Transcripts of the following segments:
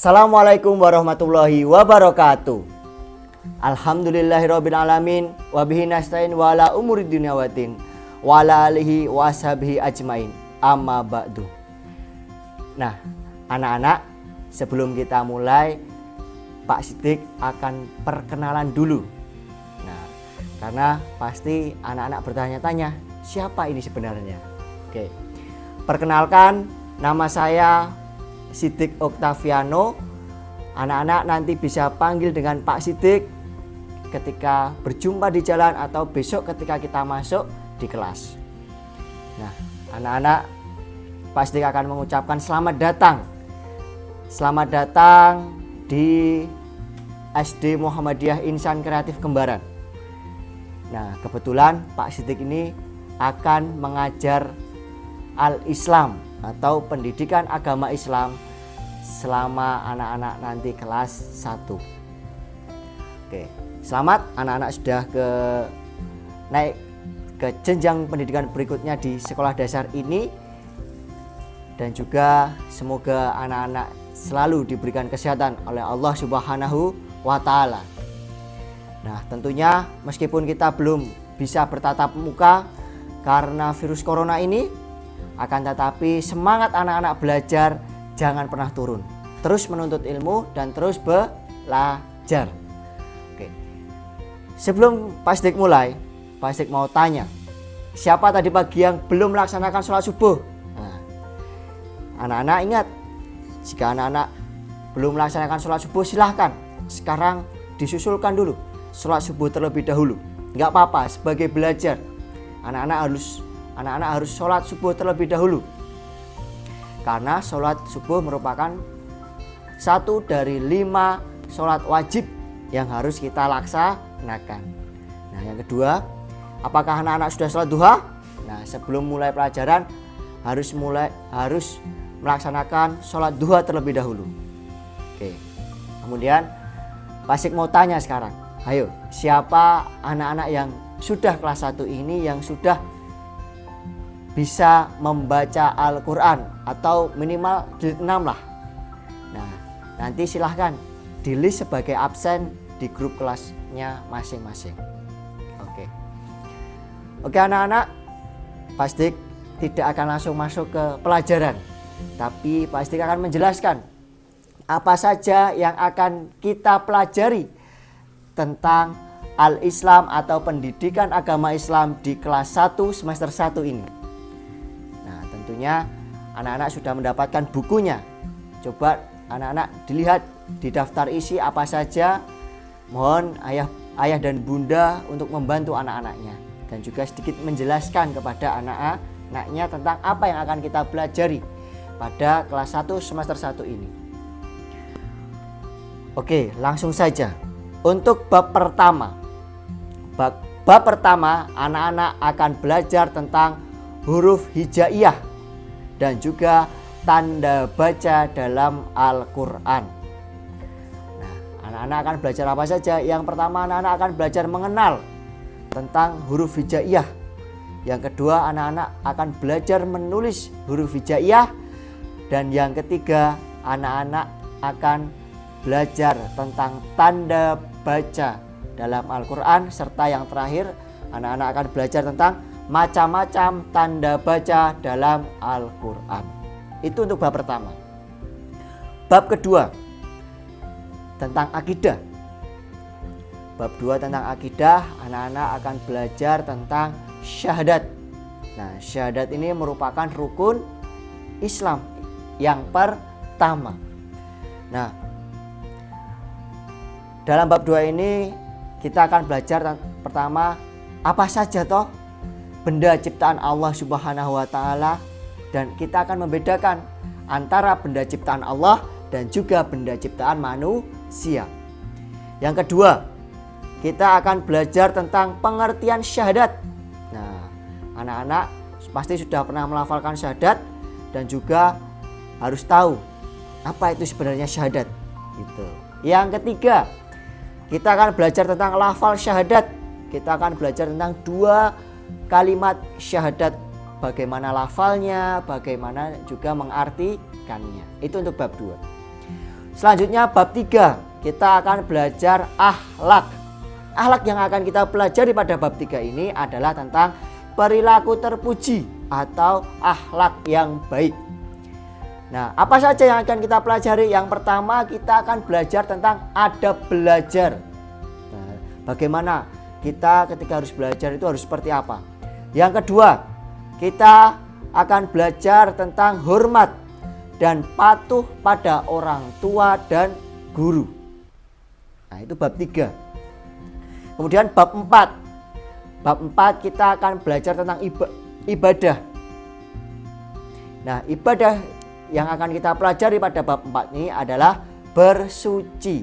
Assalamualaikum warahmatullahi wabarakatuh. Alhamdulillahirabbil alamin wa bihi nasta'in wa ala umuri dunya waddin wa ala alihi wa ashabihi ajmain. Amma ba'du. Nah, anak-anak, sebelum kita mulai, Pak Siddiq akan perkenalan dulu. Nah, karena pasti anak-anak bertanya-tanya, siapa ini sebenarnya? Oke. Perkenalkan, nama saya Siddiq Oktaviano. Anak-anak nanti bisa panggil dengan Pak Siddiq ketika berjumpa di jalan atau besok ketika kita masuk di kelas. Nah, anak-anak, Pak Siddiq akan mengucapkan selamat datang. Selamat datang di SD Muhammadiyah Insan Kreatif Kembaran. Nah, kebetulan Pak Siddiq ini akan mengajar Al-Islam atau pendidikan agama Islam selama anak-anak nanti kelas 1. Oke, selamat anak-anak sudah naik ke jenjang pendidikan berikutnya di sekolah dasar ini, dan juga semoga anak-anak selalu diberikan kesehatan oleh Allah Subhanahu wa Ta'ala. Nah, tentunya meskipun kita belum bisa bertatap muka karena virus corona ini, akan tetapi semangat anak-anak belajar jangan pernah turun. Terus menuntut ilmu dan terus belajar. Oke. Sebelum Pak Siddiq mulai, Pak Siddiq mau tanya, siapa tadi pagi yang belum melaksanakan sholat subuh? Nah, anak-anak ingat, jika anak-anak belum melaksanakan sholat subuh, silahkan sekarang disusulkan dulu sholat subuh terlebih dahulu. Enggak apa-apa, sebagai belajar anak-anak harus sholat subuh terlebih dahulu, karena sholat subuh merupakan satu dari 5 sholat wajib yang harus kita laksanakan. Nah, yang kedua, apakah anak-anak sudah sholat duha? Nah, sebelum mulai pelajaran harus melaksanakan sholat duha terlebih dahulu. Oke. Kemudian Pak Siddiq mau tanya sekarang, ayo, siapa anak-anak yang sudah kelas 1 ini yang sudah bisa membaca Al-Quran atau minimal jilid 6 lah. Nah, nanti silahkan di list sebagai absen di grup kelasnya masing-masing. Oke anak-anak, Pak Siddiq tidak akan langsung masuk ke pelajaran, tapi Pak Siddiq akan menjelaskan apa saja yang akan kita pelajari tentang Al-Islam atau pendidikan agama Islam di kelas 1 semester 1 ini. Nah, tentunya anak-anak sudah mendapatkan bukunya. Coba anak-anak dilihat di daftar isi apa saja. Mohon ayah dan bunda untuk membantu anak-anaknya dan juga sedikit menjelaskan kepada anak-anaknya tentang apa yang akan kita pelajari pada kelas 1 semester 1 ini. Oke, langsung saja. Untuk bab pertama. Bab pertama, anak-anak akan belajar tentang huruf hijaiyah dan juga tanda baca dalam Al-Quran. Nah, anak-anak akan belajar apa saja? Yang pertama, anak-anak akan belajar mengenal tentang huruf hijaiyah. Yang kedua, anak-anak akan belajar menulis huruf hijaiyah. Dan yang ketiga, anak-anak akan belajar tentang tanda baca dalam Al-Quran. Serta yang terakhir, anak-anak akan belajar tentang macam-macam tanda baca dalam Al-Quran. Itu untuk bab pertama. Bab kedua tentang akidah. Bab 2 tentang akidah, anak-anak akan belajar tentang syahadat. Nah, syahadat ini merupakan rukun Islam yang pertama. Nah, dalam bab 2 ini kita akan belajar pertama, apa saja toh benda ciptaan Allah Subhanahu wa Ta'ala, dan kita akan membedakan antara benda ciptaan Allah dan juga benda ciptaan manusia. Yang kedua, kita akan belajar tentang pengertian syahadat. Nah, anak-anak pasti sudah pernah melafalkan syahadat dan juga harus tahu apa itu sebenarnya syahadat. Gitu. Yang ketiga, kita akan belajar tentang lafal syahadat. Kita akan belajar tentang 2 kalimat syahadat, bagaimana lafalnya, bagaimana juga mengartikannya. Itu untuk bab 2. Selanjutnya bab 3, kita akan belajar akhlak. Akhlak yang akan kita pelajari pada bab 3 ini adalah tentang perilaku terpuji atau akhlak yang baik. Nah, apa saja yang akan kita pelajari? Yang pertama, kita akan belajar tentang adab belajar. Nah, bagaimana kita ketika harus belajar itu harus seperti apa? Yang kedua, kita akan belajar tentang hormat dan patuh pada orang tua dan guru. Nah, itu bab 3. Kemudian bab 4. Bab 4 kita akan belajar tentang ibadah. Nah, ibadah yang akan kita pelajari pada bab 4 ini adalah bersuci.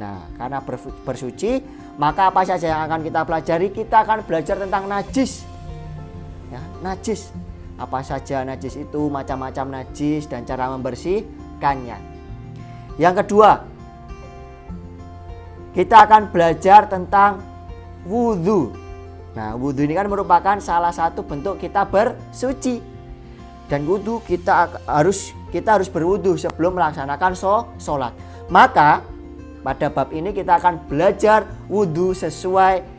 Nah, karena bersuci, maka apa saja yang akan kita pelajari? Kita akan belajar tentang najis. Ya, najis. Apa saja najis itu, macam-macam najis dan cara membersihkannya. Yang kedua, kita akan belajar tentang wudhu. Nah, wudhu ini kan merupakan salah satu bentuk kita bersuci. Dan wudhu kita harus berwudhu sebelum melaksanakan sholat. Maka pada bab ini kita akan belajar wudhu sesuai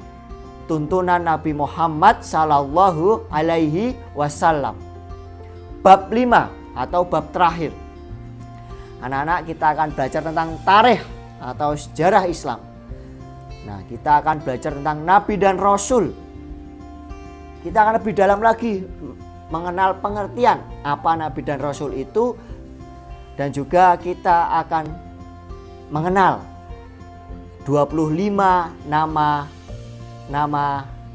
tuntunan Nabi Muhammad Sallallahu Alaihi Wasallam. Bab 5 atau bab terakhir, anak-anak, kita akan belajar tentang tarikh atau sejarah Islam. Nah, kita akan belajar tentang Nabi dan Rasul. Kita akan lebih dalam lagi mengenal pengertian apa Nabi dan Rasul itu, dan juga kita akan mengenal 25 nama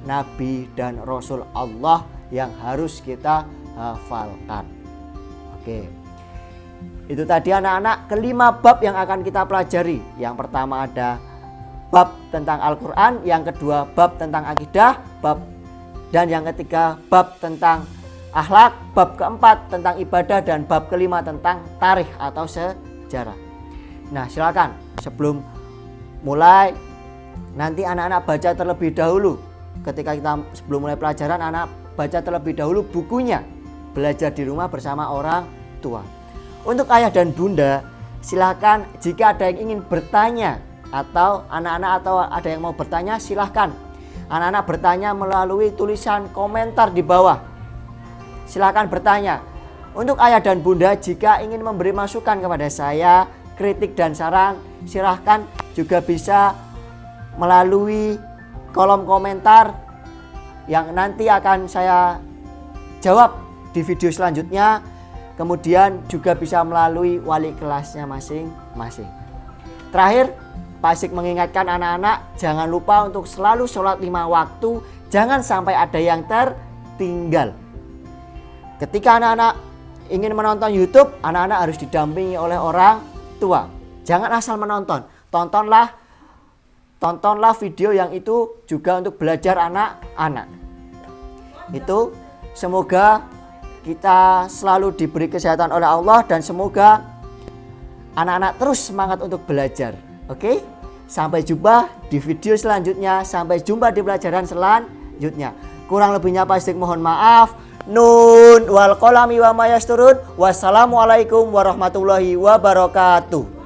Nabi dan Rasul Allah yang harus kita hafalkan. Oke, itu tadi anak-anak kelima bab yang akan kita pelajari. Yang pertama ada bab tentang Al-Quran, yang kedua bab tentang akidah, dan yang ketiga bab tentang akhlak, bab keempat tentang ibadah, dan bab kelima tentang tarikh atau sejarah. Nah, silakan sebelum mulai nanti anak-anak baca terlebih dahulu. Ketika kita sebelum mulai pelajaran, anak baca terlebih dahulu bukunya Belajar di Rumah Bersama Orang Tua. Untuk ayah dan bunda, silakan jika ada yang ingin bertanya atau anak-anak atau ada yang mau bertanya, silahkan anak-anak bertanya melalui tulisan komentar di bawah. Silakan bertanya. Untuk ayah dan bunda, jika ingin memberi masukan kepada saya, kritik dan saran, silahkan juga bisa melalui kolom komentar yang nanti akan saya jawab di video selanjutnya. Kemudian juga bisa melalui wali kelasnya masing-masing. Terakhir, Pak Asik mengingatkan anak-anak jangan lupa untuk selalu sholat 5 waktu. Jangan sampai ada yang tertinggal. Ketika anak-anak ingin menonton YouTube, anak-anak harus didampingi oleh orang tua. Jangan asal menonton. Tontonlah video yang itu juga untuk belajar anak-anak. Itu semoga kita selalu diberi kesehatan oleh Allah dan semoga anak-anak terus semangat untuk belajar. Oke? Sampai jumpa di video selanjutnya. Sampai jumpa di pelajaran selanjutnya. Kurang lebihnya Pak Asik mohon maaf. Nun wal qalami wa ma yasturun. Wassalamualaikum warahmatullahi wabarakatuh.